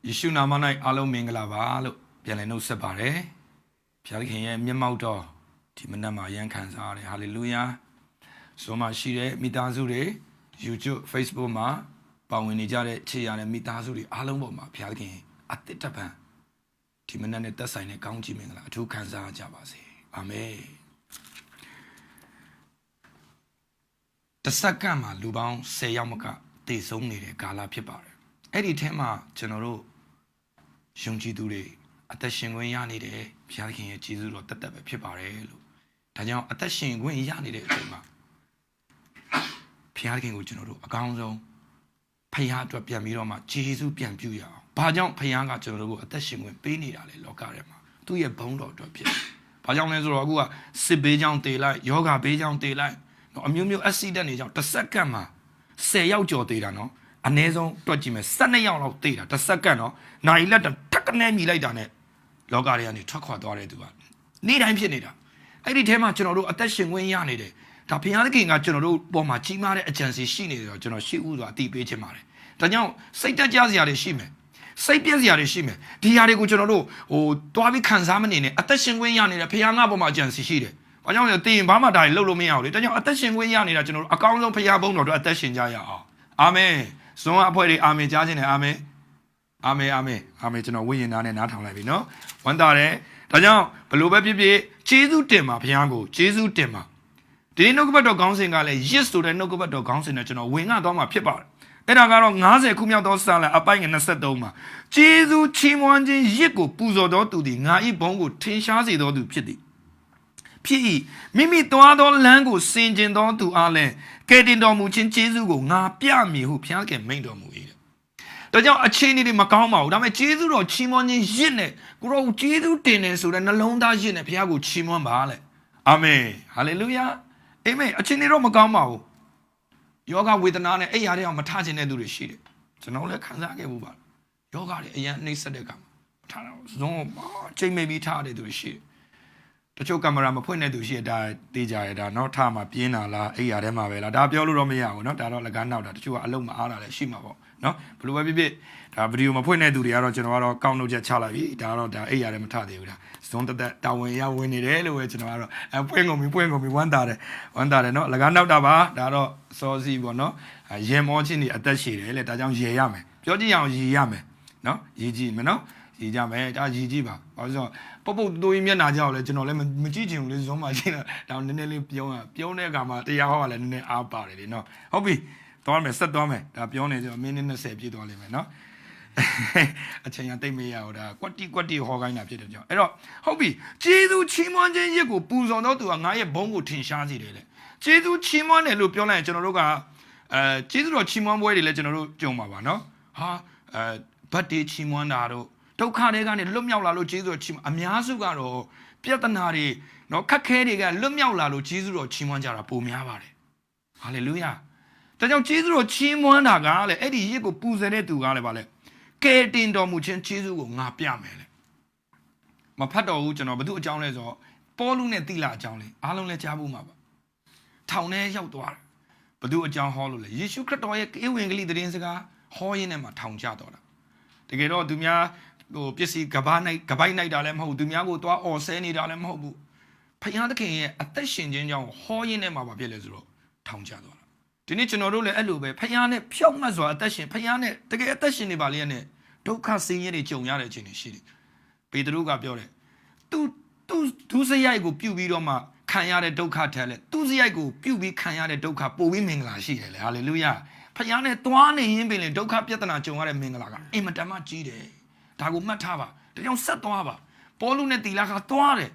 ယေရှုနာမ၌အားလုံးမင်္ဂလာပါလို့ပြန်လည်နှုတ်ဆက်ပါတယ်။ဘုရားသခင်ရဲ့မျက်မှောက်တော်ဒီမနက်မှာရန်ခံစားရတယ်ဟာလေလုယာ။ဆိုမှရှိတဲ့မိသားစုတွေ YouTube Facebook မှာပါဝင်နေကြတဲ့ခြေရတဲ့မိသားစုတွေအားလုံးပေါ်မှာဘုရားသခင်အသစ်တပံဒီမနက်နဲ့သက်ဆိုင်တဲ့ကောင်းချီးမင်္ဂလာအထူးခံစားကြပါစေ။အာမင်။တစ်စက္ကန့်မှာလူပေါင်း10ယောက်မကတည်ဆုံးနေတဲ့ကာလဖြစ်ပါတယ်။အဲ့ဒီထဲမှာကျွန်တော်တို့ယုံကြည်သူတွေအသက်ရှင်ခွင့်ရနေတယ်ဘုရားသခင်ရဲ့ကျေးဇူးတော်တက်ပဲဖြစ်ပါတယ်လို့ဒါကြောင့်အသက်ရှင်ခွင့်ရနေတဲ့အချိန်မှာဘုရားသခင်ကိုကျွန်တော်တို့အကောင်းဆုံးဖခင်အတွက်ပြန်ပြီးတော့မှကျေးဇူးပြန်ပြုရအောင်။ဘာကြောင့်ဖခင်ကကျွန်တော်တို့ကိုအသက်ရှင်ခွင့်ပေးနေတာလဲလောကထဲမှာသူ့ရဲ့ဘုန်းတော်အတွက်ဖြစ်။ဘာကြောင့်လဲဆိုတော့အခုကစစ်ဘေးကြောင့်တေလိုက်ယောဂဘေးကြောင့်တေလိုက်အမျိုးမျိုး accident တွေကြောင့်တစ်စက္ကန့်မှာ10ယောက်ကျော်တေတာနော်အနည်းဆုံးတွက်ကြည့်မယ်12ယောက်လောက်တေးတာတစ်စက္ကန့်နော်နိုင်လက်ထက်ကနေမြည်လိုက်တာနဲ့လောကတွေကနေထွက်ခွာသွားတဲ့သူကနေ့တိုင်းဖြစ်နေတာအဲ့ဒီထဲမှာကျွန်တော်တို့အသက်ရှင်ခွင့်ရနေတယ်ဒါဘုရားသခင်ကကျွန်တော်တို့ပေါ်မှာကြီးမားတဲ့အကြံစီရှိနေတယ်တော့ကျွန်တော်ရှေ့ဦးစွာအတိပေးခြင်းပါတယ်ဒါကြောင့်စိတ်တက်ကြစရာတွေရှိမယ်စိတ်ပြည့်စရာတွေရှိမယ်ဒီຢာတွေကိုကျွန်တော်တို့တွားပြီးခံစားမနေနဲ့အသက်ရှင်ခွင့်ရနေတယ်ဘုရားငါပေါ်မှာအကြံစီရှိတယ်ဘာကြောင့်လဲသိရင်ဘာမှဒါတွေလုပ်လို့မရဘူးလေဒါကြောင့်အသက်ရှင်ခွင့်ရနေတာကျွန်တော်တို့အကောင်းဆုံးဘုရားဘုန်းတော်တို့အသက်ရှင်ကြရအောင်အာမင်ဇွန်အဖွဲ့တွေအာမင်ကြားခြင်းနဲ့အာမင်အာမင်အာမင်အာမင်ကျွန်တော်ဝိညာဉ်သားနဲ့နားထောင်လိုက်ပြီနော်ဝမ်းသာတယ်ဒါကြောင့်ဘလို့ပဲဖြစ်ဖြစ်ကျေးဇူးတင်ပါဘုရားကိုကျေးဇူးတင်ပါဒီနှုတ်ကပတ်တော်ခေါင်းစဉ်ကလည်း yes ဆိုတဲ့နှုတ်ကပတ်တော်ခေါင်းစဉ်နဲ့ကျွန်တော်ဝင်ငှသွားမှာဖြစ်ပါတယ်အဲ့ဒါကတော့90ခုမြောက်သောစာလံအပိုင်းငယ်23မှာကျေးဇူးချီးမွမ်းခြင်းရစ်ကိုပူဇော်တော်သူသည်ငါ၏ဘုန်းကိုထင်ရှားစေတော်သူဖြစ်သည်ဖြစ်၏မိမိသွားသောလမ်းကိုစင်ကြင်သောသူအားလည်းကယ်တင်တော်မူခြင်းကျေးဇူးကိုငါပြမည်ဟုဘုရားခင်မိန့်တော်မူ၏ဒါကြောင့်အခြေအနေတွေမကောင်းပါဘူးဒါပေမဲ့ကျေးဇူးတော်ချီးမွမ်းခြင်းရစ်နဲ့ကိုရောကျေးဇူးတင်တယ်ဆိုတဲ့နှလုံးသားရစ်နဲ့ဘုရားကိုချီးမွမ်းပါလေအာမင်ဟာလေလုယာအာမင်အခြေအနေတော့မကောင်းပါဘူးယောဂဝေဒနာနဲ့အဲ့ရတဲ့အောင်မထခြင်းတဲ့သူတွေရှိတယ်ကျွန်တော်လည်းခံစားခဲ့ဘူးပါယောဂတွေအရင်နှိမ့်ဆက်တဲ့ကံမထတာဇုံချိန်မိပြီးထတဲ့သူတွေရှိတယ်တချို့ကင်မရာမဖွင့်တဲ့သူရှိတယ်ဒါတေးကြရတာเนาะထမှာပြင်းတာလားအဲ့ရထဲမှာပဲလားဒါပြောလို့တော့မရဘူးเนาะဒါတော့လကားနောက်တာတချို့ကအလုံးမအားတာလည်းရှိမှာပေါ့เนาะဘလို့ပဲဖြစ်ဖြစ်ဒါဗီဒီယိုမဖွင့်တဲ့သူတွေကတော့ကျွန်တော်ကတော့ကောက်နှုတ်ချက်ချလိုက်ပြီဒါတော့ဒါအဲ့ရထဲမထသေးဘူးဒါဇွန်တက်တာဝန်ရဝင်နေတယ်လို့ပဲကျွန်တော်ကတော့ပွင့်ကုန်ပြီဝမ်းသာတယ်เนาะလကားနောက်တာပါဒါတော့စောစီပေါ့เนาะရေမောချင်းတွေအသက်ရှည်တယ်လေဒါကြောင့်ရေရမယ်ပြောကြည့်အောင်ရေရမယ်เนาะရေကြည့်မယ်เนาะရေကြမယ်ဒါရေကြည့်ပါဘာလို့ဆိုပုတ်တိုးရင်မျက်နှာကြောက်လဲကျွန်တော်လည်းမကြည့်ချင်ဘူးလေဇုံးမှကြည့်တာဒါနည်းနည်းလေးပြုံးတဲ့အခါမှာတရားဟောကလည်းနည်းနည်းအားပါတယ်လေနော်ဟုတ်ပြီသွားမယ်ဆက်သွားမယ်ဒါပြောနေဆိုမိနစ်20ပြည့်သွားလိမ့်မယ်နော်အချိန်ရတိတ်မရဘူးဒါကွက်တီဟောခိုင်းတာဖြစ်တယ်ကြောင့်အဲ့တော့ဟုတ်ပြီကျေးဇူးချီးမွမ်းခြင်းရစ်ကိုပူဇော်တော့သူကငါရဲ့ဘုန်းကိုထင်ရှားစေတယ်လေကျေးဇူးချီးမွမ်းတယ်လို့ပြောလိုက်ရင်ကျွန်တော်တို့ကကျေးဇူးတော်ချီးမွမ်းပွဲတွေလည်းကျွန်တော်တို့ကြုံပါပါနော်ဟာဘတ်တေးချီးမွမ်းတာတို့ဒုက္ခတွေကနေလွတ်မြောက်လာလို့ကျေးဇူးတော်ချီးမွမ်းအများစုကတော့ပြဿနာတွေနော်ခက်ခဲတွေကလွတ်မြောက်လာလို့ကျေးဇူးတော်ချီးမွမ်းကြတာပိုများပါတယ်ဟာလေလုယာဒါကြောင့်ကျေးဇူးတော်ချီးမွမ်းတာကလည်းအဲ့ဒီရစ်ကိုပူဇော်တဲ့သူကလည်းဗာလဲကယ်တင်တော်မူခြင်းကျေးဇူးကိုငါပြမယ်လေမဖတ်တော်ဘူးကျွန်တော်ဘု து အကြောင်းလဲဆိုတော့ပေါလုနဲ့တိလအကြောင်းလဲအားလုံးလဲကြားဖို့မှာပါထောင်ထဲရောက်သွားတယ်ဘု து အကြောင်းဟောလို့လေယေရှုခရစ်တော်ရဲ့ဧဝံဂေလိသတင်းစကားဟောရင်းနဲ့မှထောင်ကျတော့တာတကယ်တော့သူများပစ္စည်းကပိုက်နိုင်တာလည်းမဟုတ်ဘူးသူများကိုသွားအော်ဆဲနေတာလည်းမဟုတ်ဘူးဖခင်သခင်ရဲ့အသက်ရှင်ခြင်းကြောင့်ဟောရင်းနဲ့မှာဖြစ်လဲဆိုတော့ထောင်ကျသွားတာဒီနေ့ကျွန်တော်တို့လည်းအဲ့လိုပဲဖခင်နဲ့ဖြောက်မှတ်စွာအသက်ရှင်ဖခင်နဲ့တကယ်အသက်ရှင်နေပါလေနဲ့ဒုက္ခဆင်းရဲတွေကြုံရတဲ့ခြင်းတွေရှိတယ်ပေတရုကပြောတယ်သူစရိုက်ကိုပြုတ်ပြီးတော့မှခံရတဲ့ဒုက္ခထက်လဲသူစရိုက်ကိုပြုတ်ပြီးခံရတဲ့ဒုက္ခပိုပြီးမင်္ဂလာရှိတယ်လေဟာလေလုယာဖခင်နဲ့သွားနေရင်ပင်လေဒုက္ခပြဿနာကြုံရတဲ့မင်္ဂလာကအင်မတန်မှကြီးတယ်ဒါကိုမှတ်ထားပါဒါကြောင့်ဆက်သွားပါပေါလုနဲ့တီလာကသွားတယ်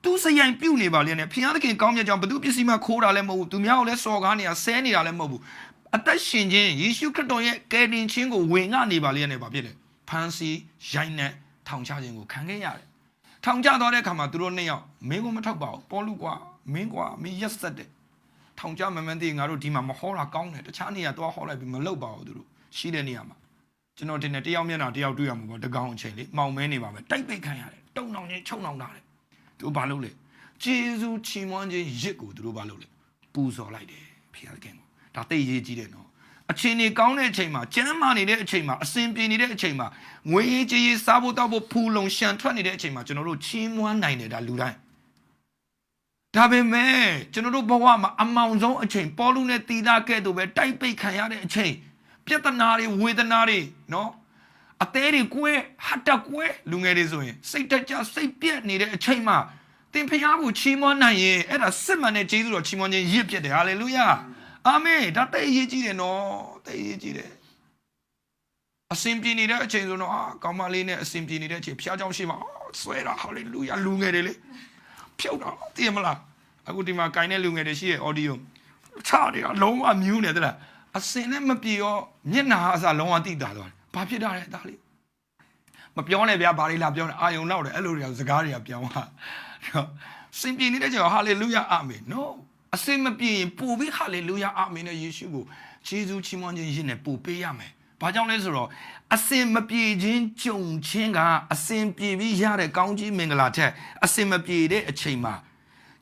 သူစရိုက်ပြုတ်နေပါလေနဲ့ဖခင်သခင်ကောင်းမြတ်ကြောင့်ဘသူပစ္စည်းမှခိုးတာလည်းမဟုတ်ဘူးသူများကိုလည်းစော်ကားနေတာဆဲနေတာလည်းမဟုတ်ဘူးအသက်ရှင်ခြင်းယေရှုခရစ်တော်ရဲ့ကယ်တင်ခြင်းကိုဝင်ငှနေပါလေနဲ့ပါဖြစ်တယ်ဖန်စီရိုက်နဲ့ထောင်ချခြင်းကိုခံခဲ့ရတယ်ထောင်ချသွားတဲ့အခါမှာသူတို့နှစ်ယောက်မင်းကိုမထောက်ပါဘူးပေါလုကွာမင်းရက်ဆက်တယ်ထောင်ချမမှန်သေးငါတို့ဒီမှာမဟောတာကောင်းတယ်တခြားနေရာသွားဟောလိုက်ပြီးမလုပ်ပါဘူးသူတို့ရှိတဲ့နေရာမှာကျွန်တော်တင်တယ်တယောက်မျက်နှာတယောက်တွေ့ရမှာပေါ့တကောင်အချိန်လေးမောင်မဲနေပါမယ်တိုက်ပိတ်ခံရတယ်တုံနှောင်ချင်းချုံနှောင်တာလေသူဘာလုပ်လဲကျေးဇူးချီးမွမ်းခြင်းရစ်ကိုသူတို့ဘာလုပ်လဲပူဇော်လိုက်တယ်ဖခင်ကဒါတိတ်ရေးကြီးတယ်နော် အချင်းနေကောင်းတဲ့အချိန်မှာကျမ်းမာနေတဲ့အချိန်မှာအစဉ်ပြေနေတဲ့အချိန်မှာငွေရေးကြေးရေးစားဖို့တောက်ဖို့ဖူလုံရှန်ထွက်နေတဲ့အချိန်မှာကျွန်တော်တို့ချီးမွမ်းနိုင်တယ်ဒါလူတိုင်းဒါပေမဲ့ကျွန်တော်တို့ဘဝမှာအမောင်ဆုံးအချိန်ပေါလုနဲ့တီးသားကဲ့သို့ပဲတိုက်ပိတ်ခံရတဲ့အချိန်ပြဿနာတွေဝေဒနာတွေနော်အသေးတွေကိုဟတ်တကွဲလူငယ်တွေဆိုရင်စိတ်တကြစိတ်ပြက်နေတဲ့အချိန်မှာသင်ဖျားကိုချီးမွမ်းနိုင်ရင်အဲ့ဒါစစ်မှန်တဲ့ကျေးဇူးတော်ချီးမွမ်းခြင်းရစ်ဖြစ်တယ်ဟာလေလုယာအာမင်ဒါတိတ်ရေးကြည့်တယ်နော်တိတ်ရေးကြည့်တယ်အစဉ်ပြေနေတဲ့အချိန်ဆိုတော့ကောင်းမလေးနဲ့အစဉ်ပြေနေတဲ့အချိန်ဖျားเจ้าရှိမှာဆွဲတာဟာလေလုယာလူငယ်တွေလေဖြုတ်တာသိရမလားအခုဒီမှာကိုင်းတဲ့လူငယ်တွေရှိရဲ့ audio ချနေတာလုံးဝမြူးနေတယ်လားအစဉ်နဲ့မပြေရောမျက်နှာအစားလုံးဝတိတာသွားတယ်ဘာဖြစ်တာလဲဒါလေးမပြောနဲ့ဗျာဘာလေးလာပြောနေအာယုံနောက်တယ်အဲ့လိုတွေကစကားတွေကပြောင်းသွားစင်ပြေနေတဲ့ကြောင့်ဟာလေလုယာအာမင် no အစင်မပြေရင်ပို့ပြီးဟာလေလုယာအာမင်နဲ့ယေရှုကိုယေရှုချီးမွမ်းခြင်းရင်းနဲ့ပို့ပေးရမယ်ဘာကြောင့်လဲဆိုတော့အစင်မပြေခြင်းကြုံခြင်းကအစင်ပြေပြီးရတဲ့ကောင်းကြီးမင်္ဂလာထက်အစင်မပြေတဲ့အချိန်မှာ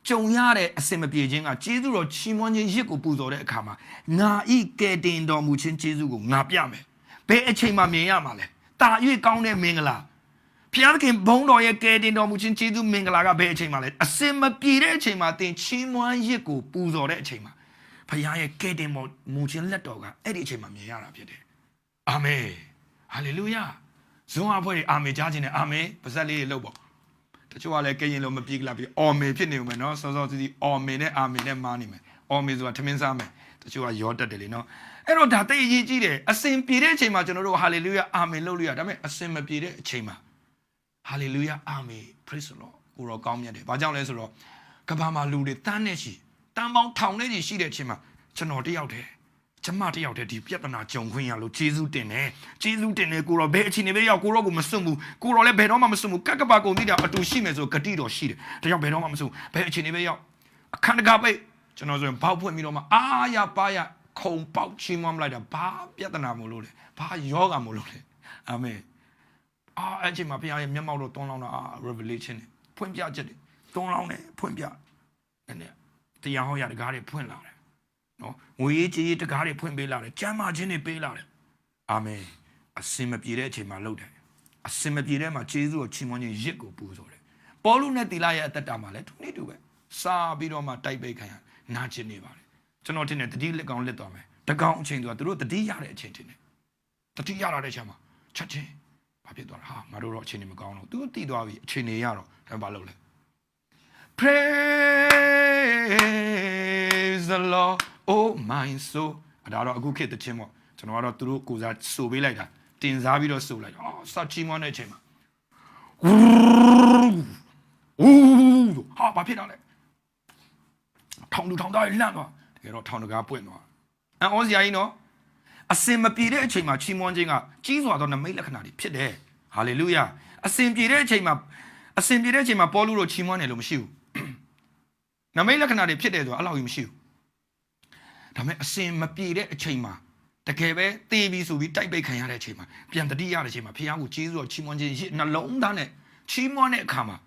ကြုံရတဲ့အစင်မပြေခြင်းကကျေးဇူးတော်ချီးမွမ်းခြင်းရစ်ကိုပူဇော်တဲ့အခါမှာငါဤကယ်တင်တော်မူခြင်းကျေးဇူးကိုငါပြမယ်ဘယ်အချိန်မှမြင်ရမှာလဲတာ၍ကောင်းတဲ့မင်္ဂလာဖျားခင်ဘုန်းတော်ရဲ့ကယ်တင်တော်မူခြင်းကျေးဇူးမင်္ဂလာကဘယ်အချိန်မှလဲအစင်မပြေတဲ့အချိန်မှာသင်ချီးမွမ်းရစ်ကိုပူဇော်တဲ့အချိန်မှာဖျားရဲ့ကယ်တင်တော်မူခြင်းလက်တော်ကအဲ့ဒီအချိန်မှာမြင်ရတာဖြစ်တယ်အာမင်ဟာလေလုယာဇွန်အဖွဲ့တွေအာမင်ကြားခြင်းနဲ့အာမင်ပါဇက်လေးတွေလုပ်ပေါ့တချို့ကလည်းကရင်လုံးမပြေးကြလားပြီးအော်မင်ဖြစ်နေဦးမယ်နော်စောစောစီအော်မင်နဲ့အာမင်နဲ့မားနေမယ်အော်မင်ဆိုတာထမင်းစားမယ်တချို့ကရောတက်တယ်လေနော်အဲ့တော့ဒါတိတ်အရေးကြီးတယ်အစင်ပြေတဲ့အချိန်မှာကျွန်တော်တို့ဟာလေလုယာအာမင်လုပ်လို့ရဒါပေမဲ့အစင်မပြေတဲ့အချိန်မှာဟာလေလုယာအာမင် praise the Lord ကိုရောကောင်းမြတ်တယ်ဘာကြောင့်လဲဆိုတော့ကဘာမှာလူတွေတန်းနဲ့ရှိတန်းပေါင်းထောင်နဲ့ရှိတဲ့အချိန်မှာကျွန်တော်တယောက်တည်းကျမတယောက်တည်းဒီပြဿနာကြုံခွင့်ရလို့ဂျေဇုတင်တယ်ဂျေဇုတင်တယ်ကိုရောဘယ်အချိန်နေပဲရောက်ကိုရောကိုမစွန့်ဘူးကိုရောလည်းဘယ်တော့မှမစွန့်ဘူးကကပါကုန်တိတာအတူရှိမယ်ဆိုဂတိတော်ရှိတယ်တယောက်ဘယ်တော့မှမစွန့်ဘယ်အချိန်နေပဲရောက်အခန်းတကာပိတ်ကျွန်တော်ဆိုရင်ဘောက်ဖွင့်ပြီးတော့မှအာရပါရခုံပေါက်ချီးမွမ်းလိုက်တာဘာပြဿနာမို့လို့လဲဘာယောဂမို့လို့လဲအာမင်အဲ့ချိန်မှာဘုရားရဲ့မျက်မှောက်တော်တွန်းလောင်းတာrevelation ဖွင့်ပြချက်တွေတွန်းလောင်းတယ်ဖွင့်ပြအဲ့တရားဟောရတကားတွေဖွင့်လာတယ်နော်ငွေရေးကြေးရေးတကားတွေဖွင့်ပေးလာတယ်ကျမ်းမာခြင်းတွေပေးလာတယ်အာမင်အစင်မပြေတဲ့အချိန်မှာလုပ်တယ်အစင်မပြေတဲ့မှာကျေးဇူးကိုချီးမွမ်းခြင်းရစ်ကိုပူဇော်တယ်ပေါလုနဲ့တီလာရဲ့အသက်တာမှာလည်းသူနေတူပဲစားပြီးတော့မှတိုက်ပိတ်ခံရနာကျင်နေပါတယ်ကျွန်တော်တင်တယ်တတိလက်ကောင်လက်သွားမယ်တကောင်အချိန်ဆိုတာသူတို့တတိရတဲ့အချိန်တင်တယ်တတိရလာတဲ့ချိန်မှာချက်ချင်းဘာဖြစ်သွားလဲဟာငါတို့တော့အချိန်နေမကောင်းတော့သူတည်သွားပြီအချိန်နေရတော့ဒါဘာလုပ်လဲ Praise the Lord oh my soul ဒါတော့အခုခေတ်တခြင်းပေါ့ကျွန်တော်ကတော့သူတို့ကိုစားဆိုပေးလိုက်တာတင်စားပြီးတော့ဆိုလိုက်စချီးမွမ်းတဲ့အချိန်မှာဟာဘာဖြစ်တော့လဲထောင်လူထောင်သားလန့်သွားတကယ်တော့ထောင်တကားပွင့်သွားအန်ဩစရာကြီးနော်အစင်မပြေတဲ့အချိန်မှာချီးမွမ်းခြင်းကကြီးစွာသောနမိတ်လက္ခဏာတွေဖြစ်တယ်ဟာလေလုယာအစင်ပြေတဲ့အချိန်မှာပေါလုတို့ချီးမွမ်းတယ်လို့မရှိဘူးနမိတ်လက္ခဏာတွေဖြစ်တယ်ဆိုတာအဲ့လောက်ကြီးမရှိဘူးဒါပေမဲ့အစင်မပြေတဲ့အချိန်မှာတကယ်ပဲသေပြီးဆိုပြီးတိုက်ပိတ်ခံရတဲ့အချိန်မှာပြန်တတိရတဲ့အချိန်မှာဖခင်ကိုကျေးဇူးတော်ချီးမွမ်းခြင်းနှလုံးသားနဲ့ချီးမွမ်းတဲ့အခါမှာ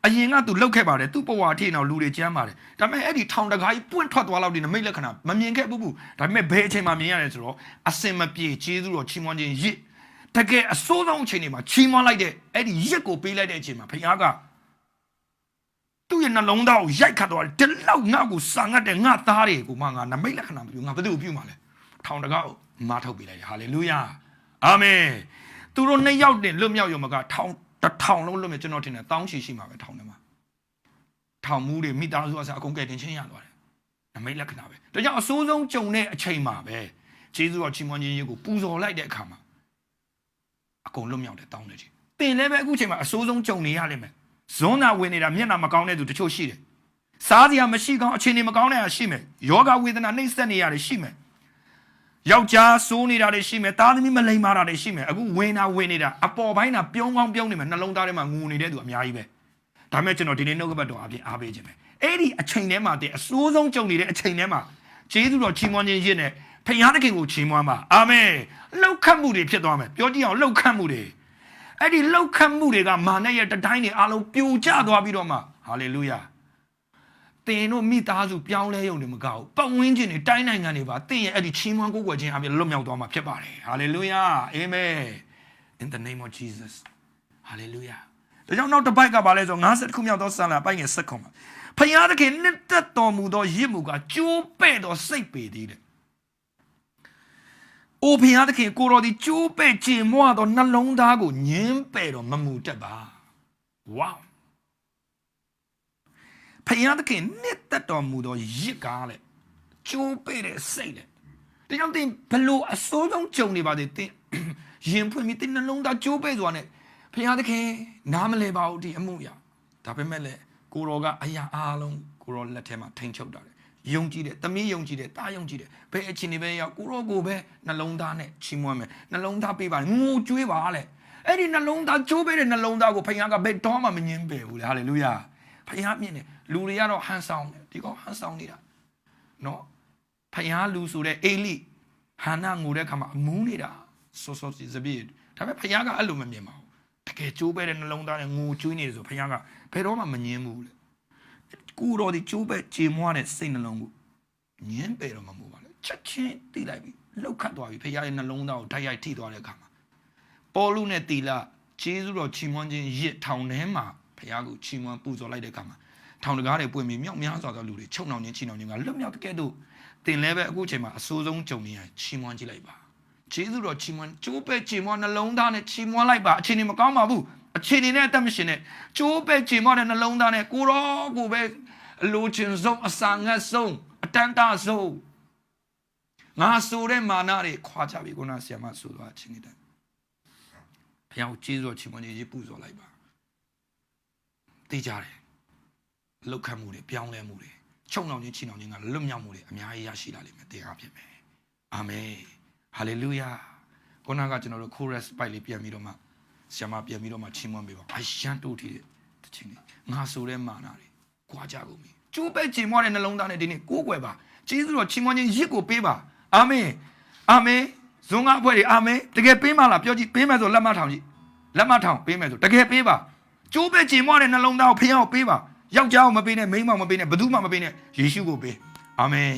အရင်ကသူလှုပ်ခဲ့ပါတယ်သူ့ဘဝအထိနောက်လူတွေကြမ်းပါတယ်ဒါပေမဲ့အဲ့ဒီထောင်တကားကြီးပွင့်ထွက်သွားလောက်ဒီနမိတ်လက္ခဏာမမြင်ခဲ့ဘူးဒါပေမဲ့ဘယ်အချိန်မှာမြင်ရတယ်ဆိုတော့အစင်မပြေကျေးဇူးတော်ချီးမွမ်းခြင်းရစ်တကယ်အစိုးဆုံးအချိန်တွေမှာချီးမွမ်းလိုက်တဲ့အဲ့ဒီရစ်ကိုပေးလိုက်တဲ့အချိန်မှာဖခင်ကသူ့ရဲ့နှလုံးသားကိုရိုက်ခတ်သွားတယ်ဒီလောက်ငါ့ကိုစာငတ်တဲ့ငါသားတွေကိုမှငါနမိတ်လက္ခဏာမပြုငါဘယ်သူ့ကိုပြုမှာလဲထောင်တကားကိုမထုတ်ပေးလိုက်တယ်ဟာလေလုယာအာမင်သူတို့နှစ်ယောက်တင်လွတ်မြောက်ရုံမကထောင်တစ်ထောင်လုံးလွတ်မြောက်ကျွန်တော်ထင်တယ်တောင်းချီရှိမှာပဲထောင်ထဲမှာထောင်မှုတွေမိသားစုအစားအကုန်ကယ်တင်ချင်းရသွားတယ်နမိတ်လက္ခဏာပဲဒါကြောင့်အဆိုးဆုံးကြုံတဲ့အချိန်မှာပဲဂျေဇုတော်ချီးမွမ်းခြင်းကိုပူဇော်လိုက်တဲ့အခါမှာအကုန်လွတ်မြောက်တယ်တောင်းတယ်ချင်းတင်လည်းပဲအခုချိန်မှာအဆိုးဆုံးကြုံနေရလိမ့်မယ်ဇွန်းနာဝင်နေတာမျက်နှာမကောင်းတဲ့သူတချို့ရှိတယ်စားစရာမရှိကောင်းအခြေအနေမကောင်းတဲ့ဟာရှိမယ်ယောဂဝေဒနာနှိမ့်ဆက်နေရတယ်ရှိမယ်ယောက်ျားစိုးနေတာတွေရှိမယ်သားသမီးမလိမ္မာတာတွေရှိမယ်အခုဝင်နေတာအပေါ်ပိုင်းတာပြုံးကောင်းပြုံးနေမယ်နှလုံးသားထဲမှာငူနေတဲ့သူအများကြီးပဲဒါမဲ့ကျွန်တော်ဒီနေ့နှုတ်ကပတ်တော်အပြင်အားပေးခြင်းပဲအဲ့ဒီအချိန်ထဲမှာတည်းအဆိုးဆုံးကြုံနေတဲ့အချိန်ထဲမှာကျေးဇူးတော်ချီးမွမ်းခြင်းရစ်နဲ့ဖခင်သခင်ကိုချီးမွမ်းပါအာမင်လှုပ်ခတ်မှုတွေဖြစ်သွားမယ်ပြောကြည့်အောင်လှုပ်ခတ်မှုတွေအဲ့ဒီလှုပ်ခတ်မှုတွေကမာနရဲ့တတိုင်းတွေအားလုံးပြိုကျသွားပြီးတော့မှဟာလေလုယာတ တင်တို့မိသားစုပြောင်းလဲရုံနဲ့မကောက်ပတ်ဝန်းကျင်တွေတိုင်းနိုင်ငံတွေပါတင်ရဲ့အဲ့ဒီချီးမွမ်းကိုးကွယ်ခြင်းအပြင်လွတ်မြောက်သွားမှာဖြစ်ပါတယ်ဟာလေလုယာအာမင် in the name of Jesus ဟာလေလုယာဒါကြောင့်နောက်တစ်ပိုက်ကပါလဲဆို50ခုမြောက်သောစာလံပိုက်ငယ်7ခုမှာဖခင်သခင်နှစ်သက်တော်မူသောရစ်မှုကကျိုးပဲ့သောစိတ်ပေသည်တဲ့အိုဖခင်သခင်ကိုတော်ဒီကျိုးပဲ့ကျင်မွသောနှလုံးသားကိုညင်းပယ်တော်မမူတတ်ပါဝေါဖခင်သခင်နှစ်သက်တော်မူသောရစ်ကားလေကျိုးပဲ့တဲ့စိတ်လေဒါကြောင့်တင်ဘလို့အစိုးဆုံးကြုံနေပါသေးတင်ရင်ဖွင့်ပြီးတင်နှလုံးသားကျိုးပဲ့ဆိုတာနဲ့ဖခင်သခင်နားမလဲပါဘူးဒီအမှုရဒါပေမဲ့လေကိုတော်ကအရာအားလုံးကိုတော်လက်ထဲမှာထိန်ချုပ်တာလေယုံကြည်တယ်တမီးယုံကြည်တယ်တားယုံကြည်တယ်ဘယ်အချိန်တွေပဲရောက်ကိုတော်ကိုပဲနှလုံးသားနဲ့ချီးမွမ်းမယ်နှလုံးသားပေးပါငိုကြွေးပါလေအဲ့ဒီနှလုံးသားကျိုးပေးတဲ့နှလုံးသားကိုဖခင်ကဘယ်တော့မှမငြင်းပယ်ဘူးလေဟာလေလုယာဖခင်မြင်တယ်လူတွေကတော့ဟန်ဆောင်တယ်ဒီကောင်ဟန်ဆောင်နေတာနော်ဖခင်လူဆိုတဲ့အေလိဟန္နာငိုတဲ့ခါမှာအမူးနေတာစောစောစီစပစ်ဒါပေမဲ့ဖခင်ကအဲ့လိုမမြင်ပါဘူးတကယ်ကျိုးပဲတဲ့နှလုံးသားနဲ့ငိုကြွေးနေတယ်ဆိုဖခင်ကဘယ်တော့မှမငြင်းဘူးလေကိုတော်ဒီကျိုးပဲကြေမွားတဲ့စိတ်နှလုံးကိုညင်းပယ်တော့မှမဟုတ်ပါလေချက်ချင်းတိလိုက်ပြီလောက်ခတ်သွားပြီဖခင်ရဲ့နှလုံးသားကိုတိုက်ရိုက်ထိသွားတဲ့အခါမှာပေါလုနဲ့တီလာဂျေဇုတော်ချီးမွမ်းခြင်းရစ်ထောင်ထဲမှာဖခင်ကိုချီးမွမ်းပူဇော်လိုက်တဲ့အခါမှာထောင်တကားတွေပွင့်ပြီးမြောက်များစွာသောလူတွေချုပ်နှောင်ခြင်းချီနှောင်ခြင်းကလွတ်မြောက်တဲ့ကဲ့သို့တင်လဲပဲအခုချိန်မှာအဆိုးဆုံးကြုံနေရချီးမွမ်းကြည့်လိုက်ပါဂျေဇုတော်ချီးမွမ်းကျိုးပဲချီးမွမ်းနှလုံးသားနဲ့ချီးမွမ်းလိုက်ပါအချိန်နေမကောင်းပါဘူးအချိန်နေနဲ့အသက်မရှင်နဲ့ကျိုးပဲချီးမွမ်းတဲ့နှလုံးသားနဲ့ကိုရောကိုပဲအလိုချင်ဆုံးအစာငတ်ဆုံးအတန်တာဆုံးငါဆိုတဲ့မာနတွေခွာကြပြီခုနဆရာမဆိုသွားချင်းနေတဲ့ဘုရားကိုကျေးဇူးတော်ချီးမွမ်းရေးပူဇော်လိုက်ပါသိကြတယ်လောက်ခံမှုတွေပြောင်းလဲမှုတွေချုံနှောင်ခြင်းချီနှောင်ခြင်းကလွတ်မြောက်မှုတွေအများကြီးရရှိလာလိမ့်မယ်တင်အားဖြစ်မယ်အာမင်ဟာလေလုယာခုနကကျွန်တော်တို့ chorus ပိုက်လေးပြန်ပြီးတော့မှဆရာမပြန်ပြီးတော့မှချီးမွမ်းပေးပါအရှမ်းတိုးထီတဲ့တခြင်းတွေငါဆိုတဲ့မာနတွေခွာကြကုန်ပြီကျိုးပဲချီးမွမ်းတဲ့နှလုံးသားနဲ့ဒီနေ့ကိုးကွယ်ပါကျေးဇူးတော်ချီးမွမ်းခြင်းရစ်ကိုပေးပါအာမင်အာမင်ဇုံကအဖွဲ့တွေအာမင်တကယ်ပေးမလားပြောကြည့်ပေးမယ်ဆိုလက်မထောင်ကြည့်လက်မထောင်ပေးမယ်ဆိုတကယ်ပေးပါကျိုးပဲချီးမွမ်းတဲ့နှလုံးသားကိုဖခင်ကိုပေးပါယောက်ျားကိုမပေးနဲ့မိန်းမမပေးနဲ့ဘယ်သူမှမပေးနဲ့ယေရှုကိုပေးအာမင်